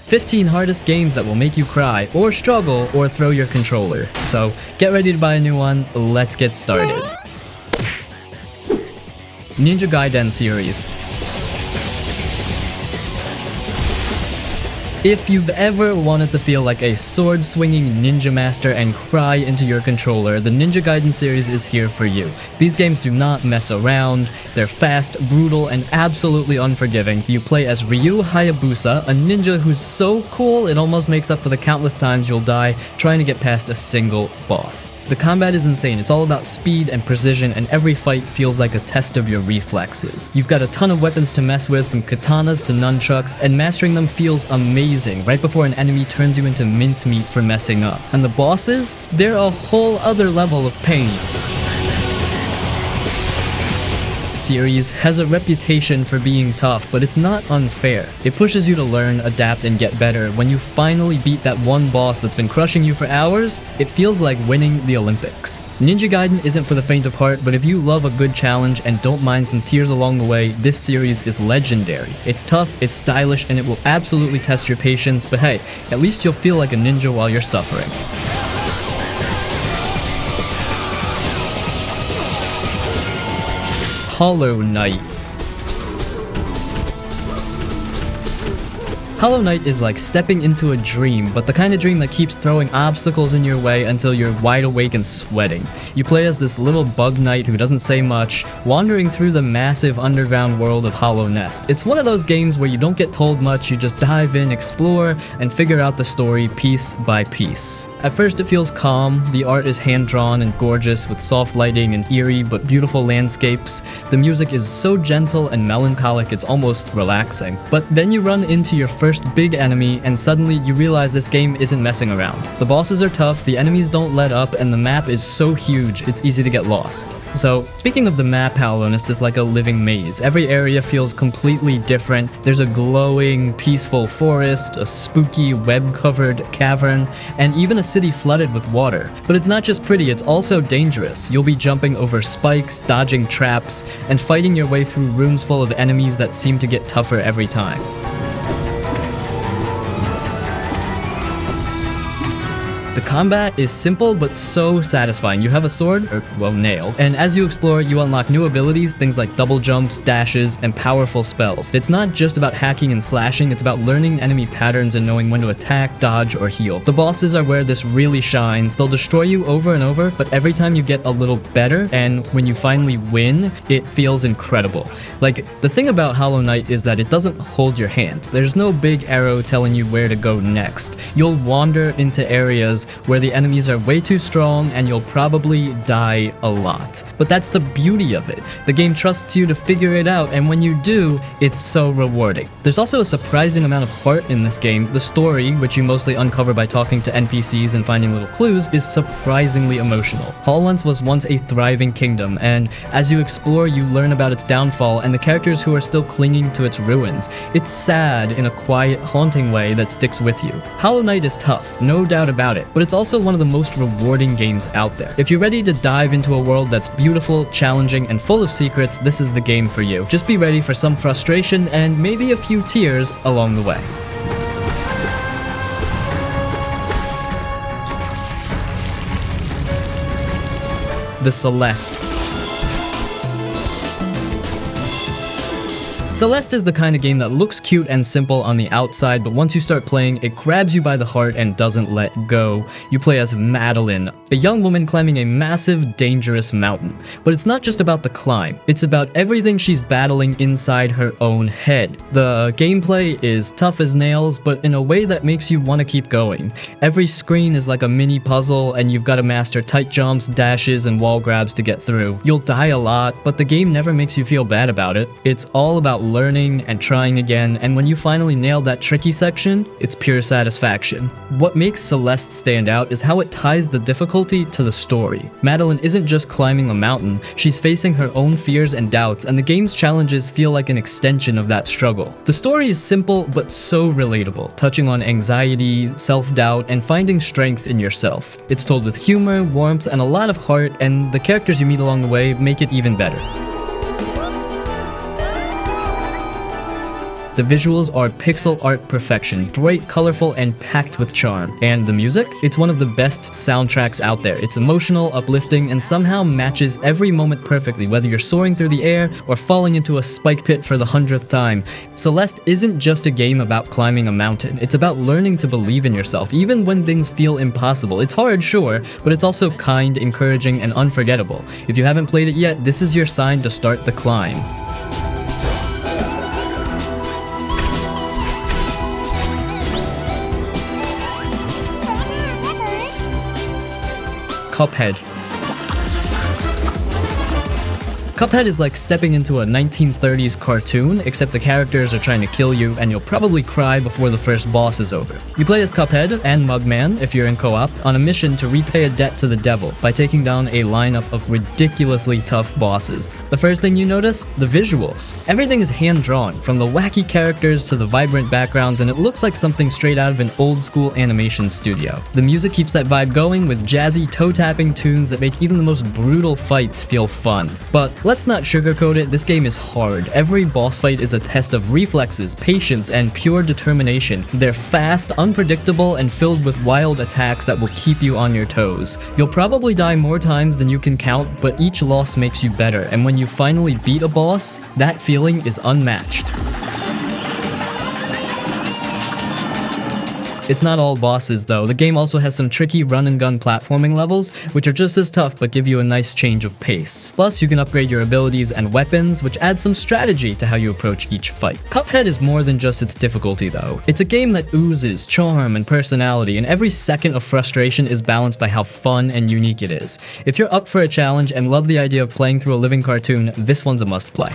15 hardest games that will make you cry, or struggle, or throw your controller. So get ready to buy a new one, let's get started. Ninja Gaiden series. If you've ever wanted to feel like a sword-swinging ninja master and cry into your controller, the Ninja Gaiden series is here for you. These games do not mess around, they're fast, brutal, and absolutely unforgiving. You play as Ryu Hayabusa, a ninja who's so cool it almost makes up for the countless times you'll die trying to get past a single boss. The combat is insane, it's all about speed and precision, and every fight feels like a test of your reflexes. You've got a ton of weapons to mess with, from katanas to nunchucks, and mastering them feels amazing right before an enemy turns you into mincemeat for messing up. And the bosses? They're a whole other level of pain. Series has a reputation for being tough, but it's not unfair. It pushes you to learn, adapt, and get better. When you finally beat that one boss that's been crushing you for hours, it feels like winning the Olympics. Ninja Gaiden isn't for the faint of heart, but if you love a good challenge and don't mind some tears along the way, this series is legendary. It's tough, it's stylish, and it will absolutely test your patience, but hey, at least you'll feel like a ninja while you're suffering. Hollow Knight. Hollow Knight is like stepping into a dream, but the kind of dream that keeps throwing obstacles in your way until you're wide awake and sweating. You play as this little bug knight who doesn't say much, wandering through the massive underground world of Hollow Nest. It's one of those games where you don't get told much, you just dive in, explore, and figure out the story piece by piece. At first it feels calm, the art is hand-drawn and gorgeous with soft lighting and eerie but beautiful landscapes. The music is so gentle and melancholic it's almost relaxing. But then you run into your first big enemy and suddenly you realize this game isn't messing around. The bosses are tough, the enemies don't let up, and the map is so huge it's easy to get lost. So, speaking of the map, Hollow Nest is like a living maze. Every area feels completely different. There's a glowing, peaceful forest, a spooky, web-covered cavern, and even a city flooded with water. But it's not just pretty, it's also dangerous. You'll be jumping over spikes, dodging traps, and fighting your way through rooms full of enemies that seem to get tougher every time. The combat is simple but so satisfying. You have a sword, or well, nail, and as you explore, you unlock new abilities, things like double jumps, dashes, and powerful spells. It's not just about hacking and slashing, it's about learning enemy patterns and knowing when to attack, dodge, or heal. The bosses are where this really shines. They'll destroy you over and over, but every time you get a little better, and when you finally win, it feels incredible. Like, the thing about Hollow Knight is that it doesn't hold your hand. There's no big arrow telling you where to go next. You'll wander into areas where the enemies are way too strong and you'll probably die a lot. But that's the beauty of it. The game trusts you to figure it out, and when you do, it's so rewarding. There's also a surprising amount of heart in this game. The story, which you mostly uncover by talking to NPCs and finding little clues, is surprisingly emotional. Holwens was once a thriving kingdom, and as you explore, you learn about its downfall and the characters who are still clinging to its ruins. It's sad in a quiet, haunting way that sticks with you. Hollow Knight is tough, no doubt about it, but it's also one of the most rewarding games out there. If you're ready to dive into a world that's beautiful, challenging, and full of secrets, this is the game for you. Just be ready for some frustration and maybe a few tears along the way. The Celeste. Celeste is the kind of game that looks cute and simple on the outside, but once you start playing, it grabs you by the heart and doesn't let go. You play as Madeline, a young woman climbing a massive, dangerous mountain. But it's not just about the climb, it's about everything she's battling inside her own head. The gameplay is tough as nails, but in a way that makes you want to keep going. Every screen is like a mini puzzle, and you've got to master tight jumps, dashes, and wall grabs to get through. You'll die a lot, but the game never makes you feel bad about it. It's all about learning and trying again, and when you finally nail that tricky section, it's pure satisfaction. What makes Celeste stand out is how it ties the difficulty to the story. Madeline isn't just climbing a mountain, she's facing her own fears and doubts, and the game's challenges feel like an extension of that struggle. The story is simple but so relatable, touching on anxiety, self-doubt, and finding strength in yourself. It's told with humor, warmth, and a lot of heart, and the characters you meet along the way make it even better. The visuals are pixel art perfection, bright, colorful, and packed with charm. And the music? It's one of the best soundtracks out there. It's emotional, uplifting, and somehow matches every moment perfectly, whether you're soaring through the air or falling into a spike pit for the 100th time. Celeste isn't just a game about climbing a mountain. It's about learning to believe in yourself, even when things feel impossible. It's hard, sure, but it's also kind, encouraging, and unforgettable. If you haven't played it yet, this is your sign to start the climb. Cuphead. Cuphead is like stepping into a 1930s cartoon, except the characters are trying to kill you and you'll probably cry before the first boss is over. You play as Cuphead and Mugman, if you're in co-op, on a mission to repay a debt to the devil by taking down a lineup of ridiculously tough bosses. The first thing you notice? The visuals. Everything is hand-drawn, from the wacky characters to the vibrant backgrounds, and it looks like something straight out of an old-school animation studio. The music keeps that vibe going with jazzy, toe-tapping tunes that make even the most brutal fights feel fun. But let's not sugarcoat it, this game is hard. Every boss fight is a test of reflexes, patience, and pure determination. They're fast, unpredictable, and filled with wild attacks that will keep you on your toes. You'll probably die more times than you can count, but each loss makes you better, and when you finally beat a boss, that feeling is unmatched. It's not all bosses though. The game also has some tricky run-and-gun platforming levels, which are just as tough but give you a nice change of pace. Plus, you can upgrade your abilities and weapons, which adds some strategy to how you approach each fight. Cuphead is more than just its difficulty though. It's a game that oozes charm and personality, and every second of frustration is balanced by how fun and unique it is. If you're up for a challenge and love the idea of playing through a living cartoon, this one's a must-play.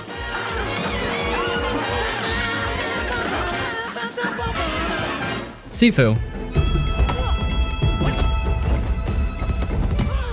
SIFU.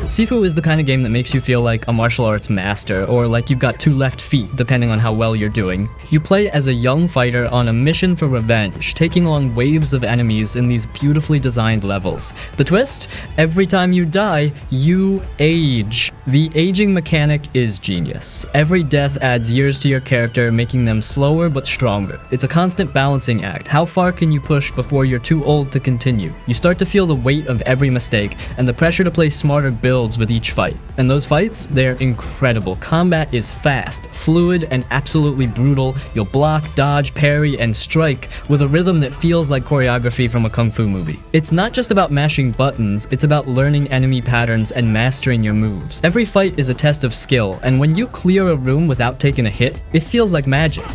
SIFU is the kind of game that makes you feel like a martial arts master, or like you've got two left feet, depending on how well you're doing. You play as a young fighter on a mission for revenge, taking on waves of enemies in these beautifully designed levels. The twist? Every time you die, you age. The aging mechanic is genius. Every death adds years to your character, making them slower but stronger. It's a constant balancing act. How far can you push before you're too old to continue? You start to feel the weight of every mistake, and the pressure to play smarter builds with each fight. And those fights, they're incredible. Combat is fast, fluid, and absolutely brutal. You'll block, dodge, parry, and strike with a rhythm that feels like choreography from a kung fu movie. It's not just about mashing buttons, it's about learning enemy patterns and mastering your moves. Every fight is a test of skill, and when you clear a room without taking a hit, it feels like magic.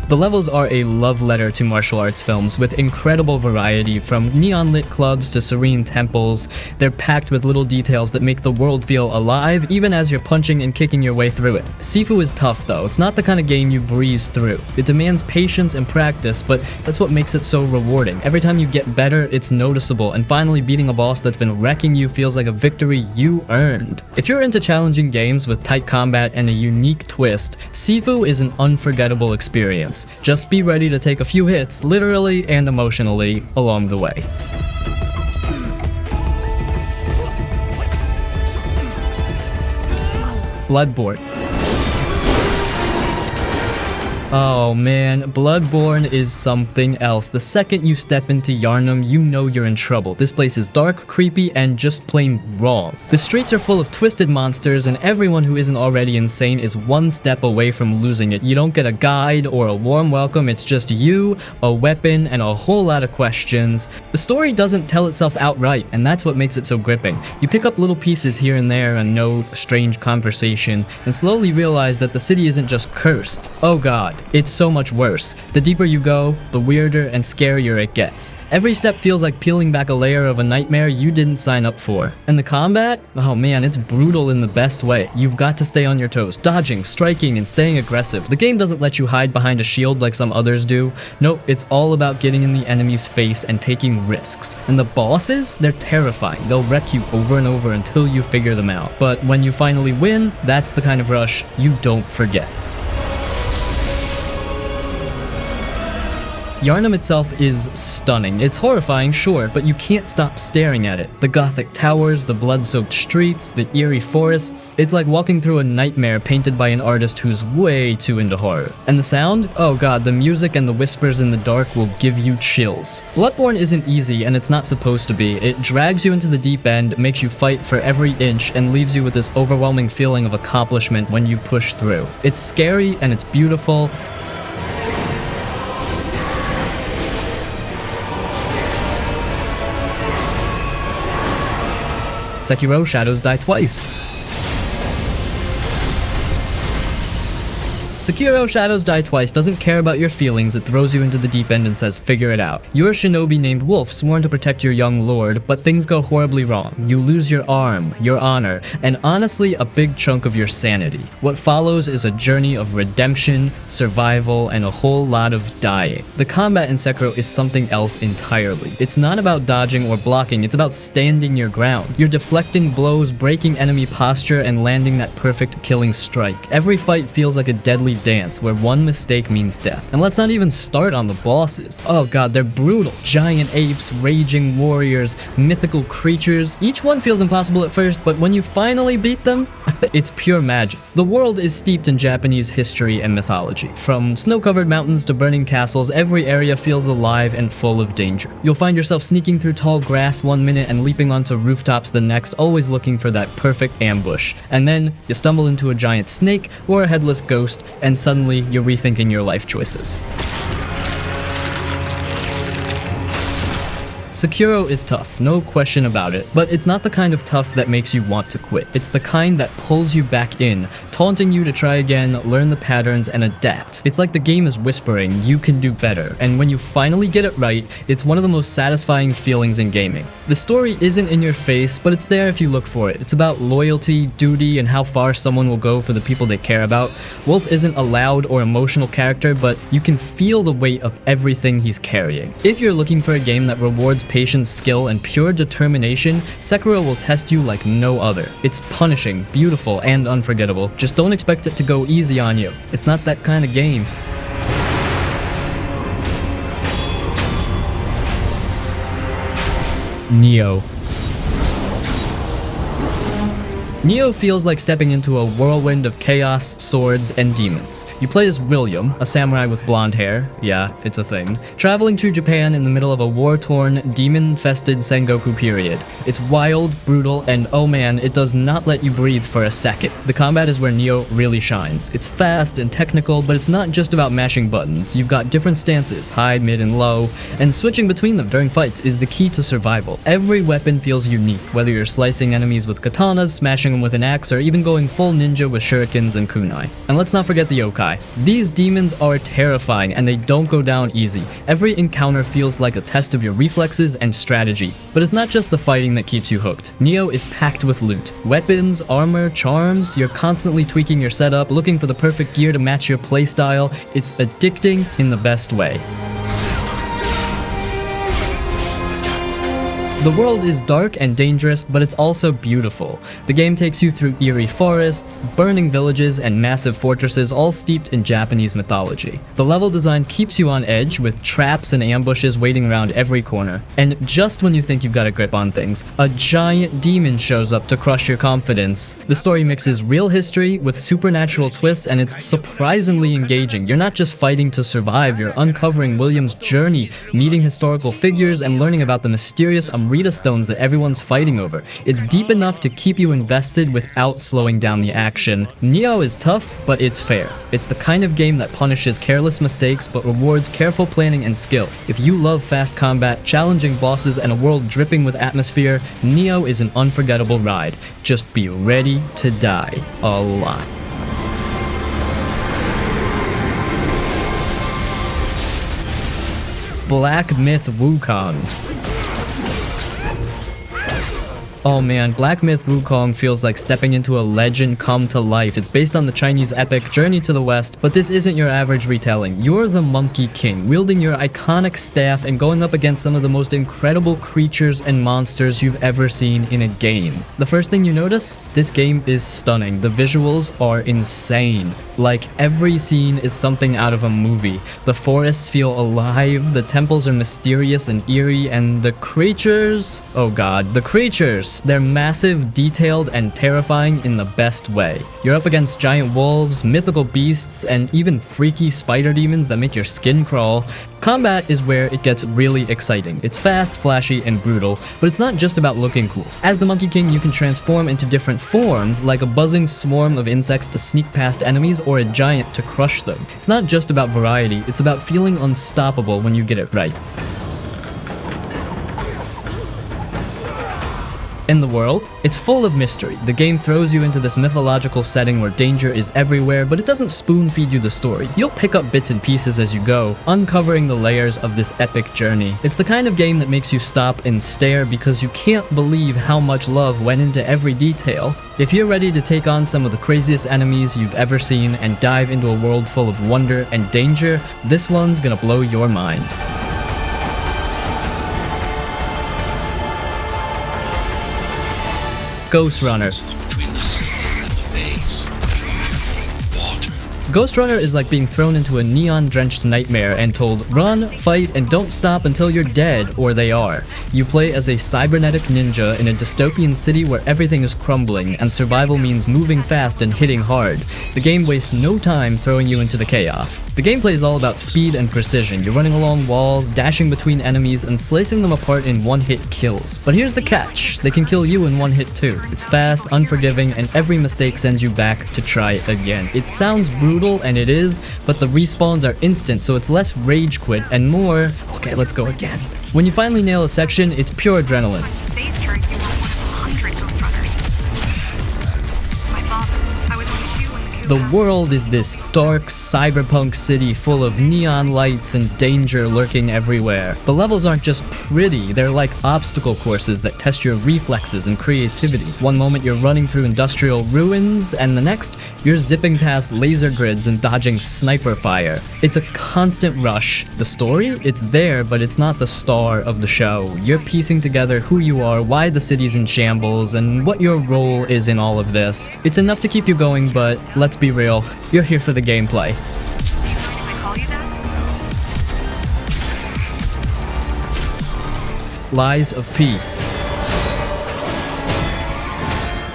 The levels are a love letter to martial arts films with incredible variety, from neon-lit clubs to serene temples. They're packed with little details that make the world feel alive even as you're punching and kicking your way through it. SIFU is tough though. It's not the kind of game you breeze through. It demands patience and practice, but that's what makes it so rewarding. Every time you get better, it's noticeable, and finally beating a boss that's been wrecking you feels like a victory you earned. If you're into challenging games with tight combat and a unique twist, SIFU is an unforgettable experience. Just be ready to take a few hits, literally and emotionally, along the way. Bloodborne. Oh man, Bloodborne is something else. The second you step into Yharnam, you know you're in trouble. This place is dark, creepy, and just plain wrong. The streets are full of twisted monsters, and everyone who isn't already insane is one step away from losing it. You don't get a guide or a warm welcome, it's just you, a weapon, and a whole lot of questions. The story doesn't tell itself outright, and that's what makes it so gripping. You pick up little pieces here and there, a note, a strange conversation, and slowly realize that the city isn't just cursed. Oh god. It's so much worse. The deeper you go, the weirder and scarier it gets. Every step feels like peeling back a layer of a nightmare you didn't sign up for. And the combat? Oh man, it's brutal in the best way. You've got to stay on your toes, dodging, striking, and staying aggressive. The game doesn't let you hide behind a shield like some others do. Nope, it's all about getting in the enemy's face and taking risks. And the bosses? They're terrifying. They'll wreck you over and over until you figure them out. But when you finally win, that's the kind of rush you don't forget. Yharnam itself is stunning. It's horrifying, sure, but you can't stop staring at it. The gothic towers, the blood-soaked streets, the eerie forests. It's like walking through a nightmare painted by an artist who's way too into horror. And the sound? Oh god, the music and the whispers in the dark will give you chills. Bloodborne isn't easy, and it's not supposed to be. It drags you into the deep end, makes you fight for every inch, and leaves you with this overwhelming feeling of accomplishment when you push through. It's scary and it's beautiful. Sekiro shadows die twice. Sekiro Shadows Die Twice doesn't care about your feelings, it throws you into the deep end and says figure it out. You're a shinobi named Wolf, sworn to protect your young lord, but things go horribly wrong. You lose your arm, your honor, and honestly a big chunk of your sanity. What follows is a journey of redemption, survival, and a whole lot of dying. The combat in Sekiro is something else entirely. It's not about dodging or blocking, it's about standing your ground. You're deflecting blows, breaking enemy posture, and landing that perfect killing strike. Every fight feels like a deadly dance where one mistake means death. And let's not even start on the bosses. Oh god, they're brutal. Giant apes, raging warriors, mythical creatures. Each one feels impossible at first, but when you finally beat them, it's pure magic. The world is steeped in Japanese history and mythology. From snow-covered mountains to burning castles, every area feels alive and full of danger. You'll find yourself sneaking through tall grass one minute and leaping onto rooftops the next, always looking for that perfect ambush. And then you stumble into a giant snake or a headless ghost, and suddenly you're rethinking your life choices. Sekiro is tough, no question about it, but it's not the kind of tough that makes you want to quit. It's the kind that pulls you back in, taunting you to try again, learn the patterns, and adapt. It's like the game is whispering, you can do better, and when you finally get it right, it's one of the most satisfying feelings in gaming. The story isn't in your face, but it's there if you look for it. It's about loyalty, duty, and how far someone will go for the people they care about. Wolf isn't a loud or emotional character, but you can feel the weight of everything he's carrying. If you're looking for a game that rewards patience, skill, and pure determination, Sekiro will test you like no other. It's punishing, beautiful, and unforgettable. Just don't expect it to go easy on you. It's not that kind of game. Nioh. Nioh feels like stepping into a whirlwind of chaos, swords, and demons. You play as William, a samurai with blonde hair, yeah, it's a thing, traveling to Japan in the middle of a war-torn, demon-infested Sengoku period. It's wild, brutal, and oh man, it does not let you breathe for a second. The combat is where Nioh really shines. It's fast and technical, but it's not just about mashing buttons. You've got different stances, high, mid, and low, and switching between them during fights is the key to survival. Every weapon feels unique, whether you're slicing enemies with katanas, smashing with an axe, or even going full ninja with shurikens and kunai. And let's not forget the yokai. These demons are terrifying and they don't go down easy. Every encounter feels like a test of your reflexes and strategy. But it's not just the fighting that keeps you hooked. Nioh is packed with loot. Weapons, armor, charms. You're constantly tweaking your setup, looking for the perfect gear to match your playstyle. It's addicting in the best way. The world is dark and dangerous, but it's also beautiful. The game takes you through eerie forests, burning villages, and massive fortresses all steeped in Japanese mythology. The level design keeps you on edge with traps and ambushes waiting around every corner. And just when you think you've got a grip on things, a giant demon shows up to crush your confidence. The story mixes real history with supernatural twists, and it's surprisingly engaging. You're not just fighting to survive, you're uncovering William's journey, meeting historical figures, and learning about the mysterious Amrita stones that everyone's fighting over. It's deep enough to keep you invested without slowing down the action. Nioh is tough, but it's fair. It's the kind of game that punishes careless mistakes but rewards careful planning and skill. If you love fast combat, challenging bosses, and a world dripping with atmosphere, Nioh is an unforgettable ride. Just be ready to die a lot. Black Myth Wukong. Oh man, Black Myth Wukong feels like stepping into a legend come to life. It's based on the Chinese epic Journey to the West, but this isn't your average retelling. You're the Monkey King, wielding your iconic staff and going up against some of the most incredible creatures and monsters you've ever seen in a game. The first thing you notice? This game is stunning. The visuals are insane. Like, every scene is something out of a movie. The forests feel alive, the temples are mysterious and eerie, and the creatures... oh god, the creatures! They're massive, detailed, and terrifying in the best way. You're up against giant wolves, mythical beasts, and even freaky spider demons that make your skin crawl. Combat is where it gets really exciting. It's fast, flashy, and brutal, but it's not just about looking cool. As the Monkey King, you can transform into different forms, like a buzzing swarm of insects to sneak past enemies, or a giant to crush them. It's not just about variety, it's about feeling unstoppable when you get it right. In the world, it's full of mystery. The game throws you into this mythological setting where danger is everywhere, but it doesn't spoon-feed you the story. You'll pick up bits and pieces as you go, uncovering the layers of this epic journey. It's the kind of game that makes you stop and stare because you can't believe how much love went into every detail. If you're ready to take on some of the craziest enemies you've ever seen and dive into a world full of wonder and danger, this one's gonna blow your mind. Ghostrunner. Ghostrunner is like being thrown into a neon-drenched nightmare and told, run, fight, and don't stop until you're dead, or they are. You play as a cybernetic ninja in a dystopian city where everything is crumbling, and survival means moving fast and hitting hard. The game wastes no time throwing you into the chaos. The gameplay is all about speed and precision. You're running along walls, dashing between enemies, and slicing them apart in one-hit kills. But here's the catch. They can kill you in one hit too. It's fast, unforgiving, and every mistake sends you back to try again. It sounds brutal, and it is, but the respawns are instant, so it's less rage quit and more, okay, let's go again. When you finally nail a section, it's pure adrenaline. The world is this dark cyberpunk city full of neon lights and danger lurking everywhere. The levels aren't just pretty, they're like obstacle courses that test your reflexes and creativity. One moment you're running through industrial ruins, and the next, you're zipping past laser grids and dodging sniper fire. It's a constant rush. The story? It's there, but it's not the star of the show. You're piecing together who you are, why the city's in shambles, and what your role is in all of this. It's enough to keep you going, but let's be real, you're here for the gameplay. Lies of P.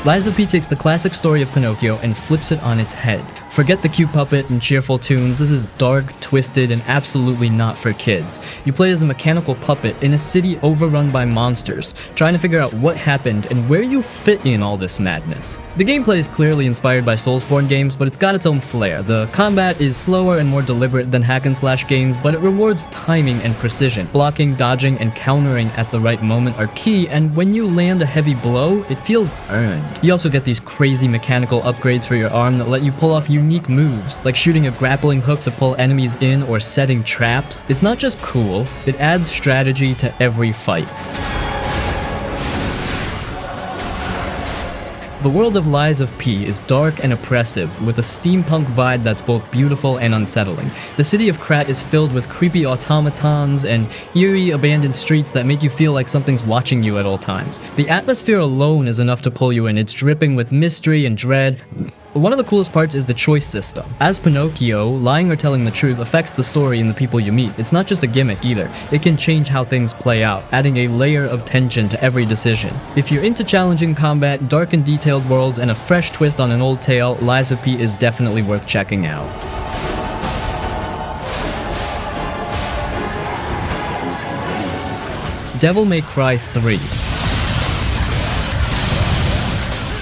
Lies of P takes the classic story of Pinocchio and flips it on its head. Forget the cute puppet and cheerful tunes, this is dark, twisted, and absolutely not for kids. You play as a mechanical puppet in a city overrun by monsters, trying to figure out what happened and where you fit in all this madness. The gameplay is clearly inspired by Soulsborne games, but it's got its own flair. The combat is slower and more deliberate than hack and slash games, but it rewards timing and precision. Blocking, dodging, and countering at the right moment are key, and when you land a heavy blow, it feels earned. You also get these crazy mechanical upgrades for your arm that let you pull off unique moves, like shooting a grappling hook to pull enemies in or setting traps. It's not just cool, it adds strategy to every fight. The world of Lies of P is dark and oppressive, with a steampunk vibe that's both beautiful and unsettling. The city of Krat is filled with creepy automatons and eerie, abandoned streets that make you feel like something's watching you at all times. The atmosphere alone is enough to pull you in. It's dripping with mystery and dread. One of the coolest parts is the choice system. As Pinocchio, lying or telling the truth affects the story and the people you meet. It's not just a gimmick either. It can change how things play out, adding a layer of tension to every decision. If you're into challenging combat, dark and detailed worlds, and a fresh twist on an old tale, Lies of P is definitely worth checking out. Devil May Cry 3.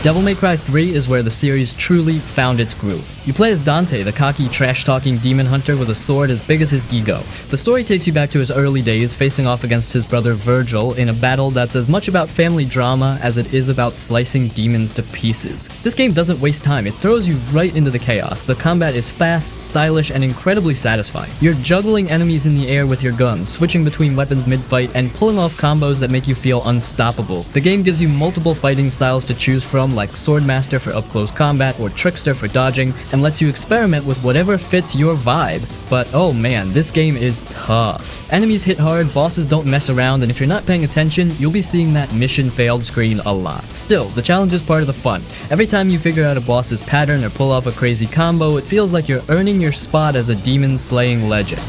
Devil May Cry 3 is where the series truly found its groove. You play as Dante, the cocky, trash-talking demon hunter with a sword as big as his ego. The story takes you back to his early days, facing off against his brother Virgil in a battle that's as much about family drama as it is about slicing demons to pieces. This game doesn't waste time, it throws you right into the chaos. The combat is fast, stylish, and incredibly satisfying. You're juggling enemies in the air with your guns, switching between weapons mid-fight, and pulling off combos that make you feel unstoppable. The game gives you multiple fighting styles to choose from, like Swordmaster for up-close combat or Trickster for dodging, and lets you experiment with whatever fits your vibe. But oh man, this game is tough. Enemies hit hard, bosses don't mess around, and if you're not paying attention, you'll be seeing that mission failed screen a lot. Still, the challenge is part of the fun. Every time you figure out a boss's pattern or pull off a crazy combo, it feels like you're earning your spot as a demon-slaying legend.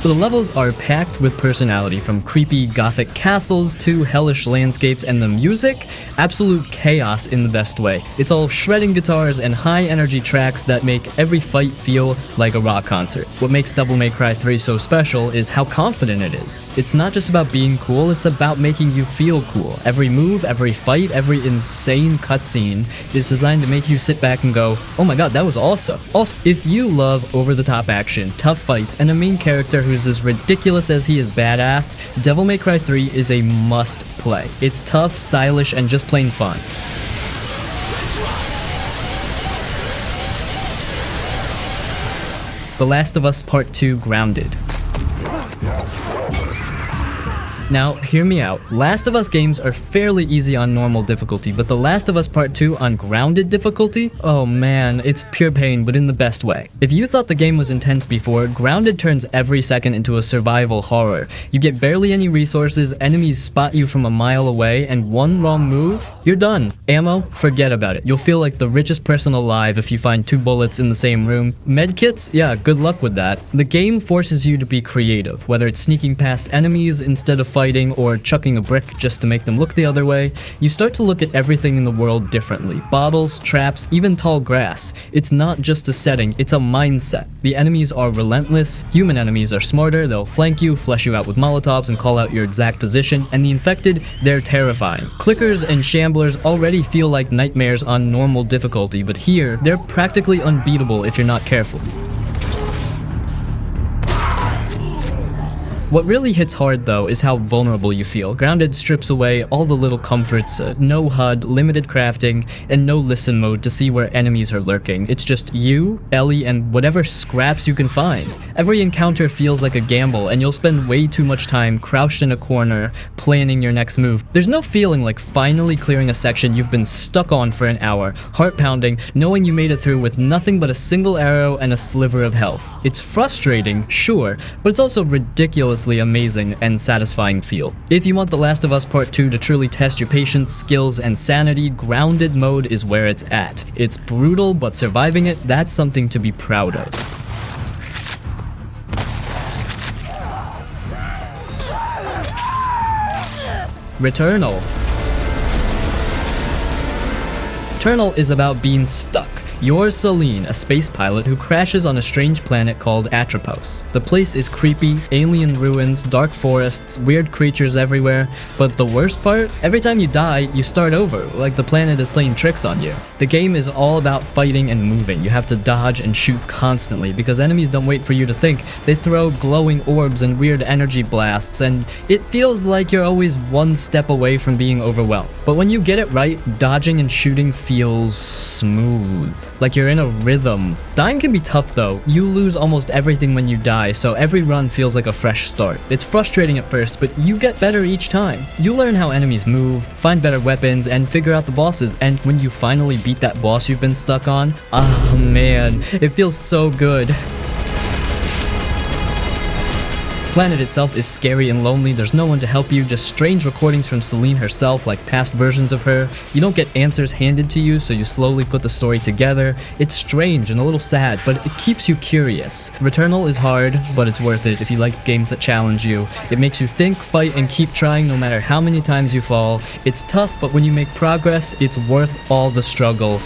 The levels are packed with personality, from creepy gothic castles to hellish landscapes, and the music? Absolute chaos in the best way. It's all shredding guitars and high energy tracks that make every fight feel like a rock concert. What makes Devil May Cry 3 so special is how confident it is. It's not just about being cool, it's about making you feel cool. Every move, every fight, every insane cutscene is designed to make you sit back and go, oh my god, that was awesome. Also, if you love over-the-top action, tough fights, and a main character who's as ridiculous as he is badass, Devil May Cry 3 is a must play. It's tough, stylish, and just plain fun. The Last of Us Part 2 Grounded. Now, hear me out. Last of Us games are fairly easy on normal difficulty, but The Last of Us Part 2 on grounded difficulty? Oh man, it's pure pain, but in the best way. If you thought the game was intense before, Grounded turns every second into a survival horror. You get barely any resources, enemies spot you from a mile away, and one wrong move, you're done. Ammo? Forget about it. You'll feel like the richest person alive if you find 2 bullets in the same room. Medkits? Yeah, good luck with that. The game forces you to be creative, whether it's sneaking past enemies instead of fighting or chucking a brick just to make them look the other way. You start to look at everything in the world differently. Bottles, traps, even tall grass. It's not just a setting, it's a mindset. The enemies are relentless, human enemies are smarter, they'll flank you, flesh you out with molotovs and call out your exact position, and the infected, they're terrifying. Clickers and shamblers already feel like nightmares on normal difficulty, but here, they're practically unbeatable if you're not careful. What really hits hard though is how vulnerable you feel. Grounded strips away all the little comforts, no HUD, limited crafting, and no listen mode to see where enemies are lurking. It's just you, Ellie, and whatever scraps you can find. Every encounter feels like a gamble, and you'll spend way too much time crouched in a corner, planning your next move. There's no feeling like finally clearing a section you've been stuck on for an hour, heart pounding, knowing you made it through with nothing but a single arrow and a sliver of health. It's frustrating, sure, but it's also ridiculous amazing and satisfying feel. If you want The Last of Us Part 2 to truly test your patience, skills, and sanity, grounded mode is where it's at. It's brutal, but surviving it, that's something to be proud of. Returnal. Returnal is about being stuck. You're Celine, a space pilot who crashes on a strange planet called Atropos. The place is creepy, alien ruins, dark forests, weird creatures everywhere, but the worst part? Every time you die, you start over, like the planet is playing tricks on you. The game is all about fighting and moving. You have to dodge and shoot constantly, because enemies don't wait for you to think. They throw glowing orbs and weird energy blasts, and it feels like you're always one step away from being overwhelmed. But when you get it right, dodging and shooting feels smooth. Like you're in a rhythm. Dying can be tough though. You lose almost everything when you die, so every run feels like a fresh start. It's frustrating at first, but you get better each time. You learn how enemies move, find better weapons, and figure out the bosses, and when you finally beat that boss you've been stuck on, ah man, it feels so good. The planet itself is scary and lonely. There's no one to help you, just strange recordings from Celine herself, like past versions of her. You don't get answers handed to you, so you slowly put the story together. It's strange and a little sad, but it keeps you curious. Returnal is hard, but it's worth it if you like games that challenge you. It makes you think, fight, and keep trying no matter how many times you fall. It's tough, but when you make progress, it's worth all the struggle.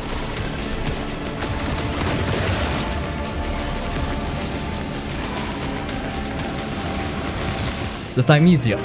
The Thymesia.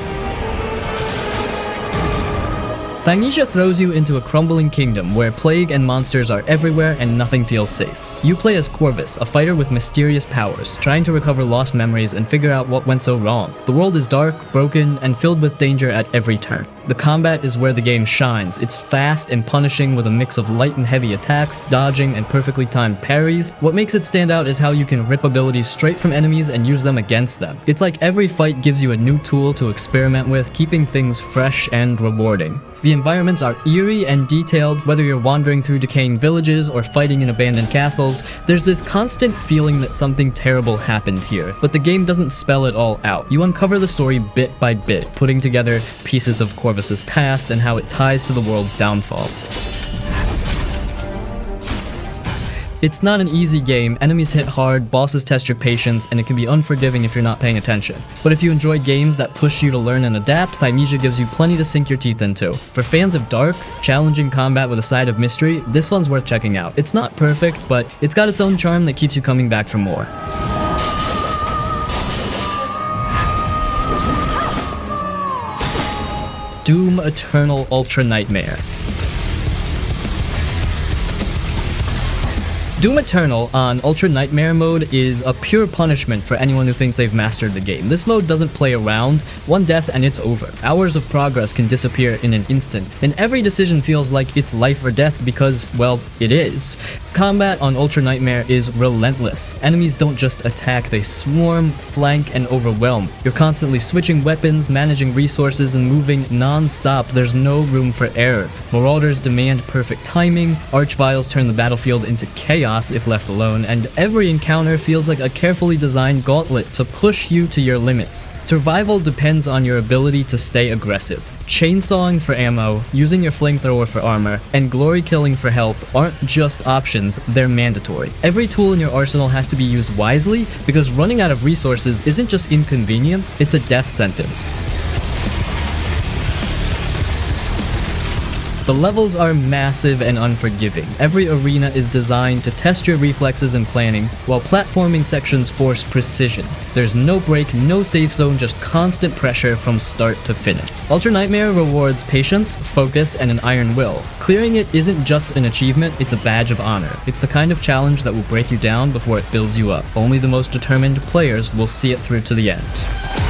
Thymesia throws you into a crumbling kingdom where plague and monsters are everywhere and nothing feels safe. You play as Corvus, a fighter with mysterious powers, trying to recover lost memories and figure out what went so wrong. The world is dark, broken, and filled with danger at every turn. The combat is where the game shines. It's fast and punishing with a mix of light and heavy attacks, dodging, and perfectly timed parries. What makes it stand out is how you can rip abilities straight from enemies and use them against them. It's like every fight gives you a new tool to experiment with, keeping things fresh and rewarding. The environments are eerie and detailed, whether you're wandering through decaying villages or fighting in abandoned castles. There's this constant feeling that something terrible happened here, but the game doesn't spell it all out. You uncover the story bit by bit, putting together pieces of Corvus's past and how it ties to the world's downfall. It's not an easy game, enemies hit hard, bosses test your patience, and it can be unforgiving if you're not paying attention. But if you enjoy games that push you to learn and adapt, Thymesia gives you plenty to sink your teeth into. For fans of dark, challenging combat with a side of mystery, this one's worth checking out. It's not perfect, but it's got its own charm that keeps you coming back for more. Doom Eternal Ultra Nightmare. Doom Eternal on Ultra Nightmare mode is a pure punishment for anyone who thinks they've mastered the game. This mode doesn't play around, one death and it's over. Hours of progress can disappear in an instant, and every decision feels like it's life or death because, well, it is. Combat on Ultra Nightmare is relentless. Enemies don't just attack, they swarm, flank, and overwhelm. You're constantly switching weapons, managing resources, and moving non-stop. There's no room for error. Marauders demand perfect timing, Archviles turn the battlefield into chaos if left alone, and every encounter feels like a carefully designed gauntlet to push you to your limits. Survival depends on your ability to stay aggressive. Chainsawing for ammo, using your flamethrower for armor, and glory killing for health aren't just options, they're mandatory. Every tool in your arsenal has to be used wisely because running out of resources isn't just inconvenient, it's a death sentence. The levels are massive and unforgiving. Every arena is designed to test your reflexes and planning, while platforming sections force precision. There's no break, no safe zone, just constant pressure from start to finish. Ultra Nightmare rewards patience, focus, and an iron will. Clearing it isn't just an achievement, it's a badge of honor. It's the kind of challenge that will break you down before it builds you up. Only the most determined players will see it through to the end.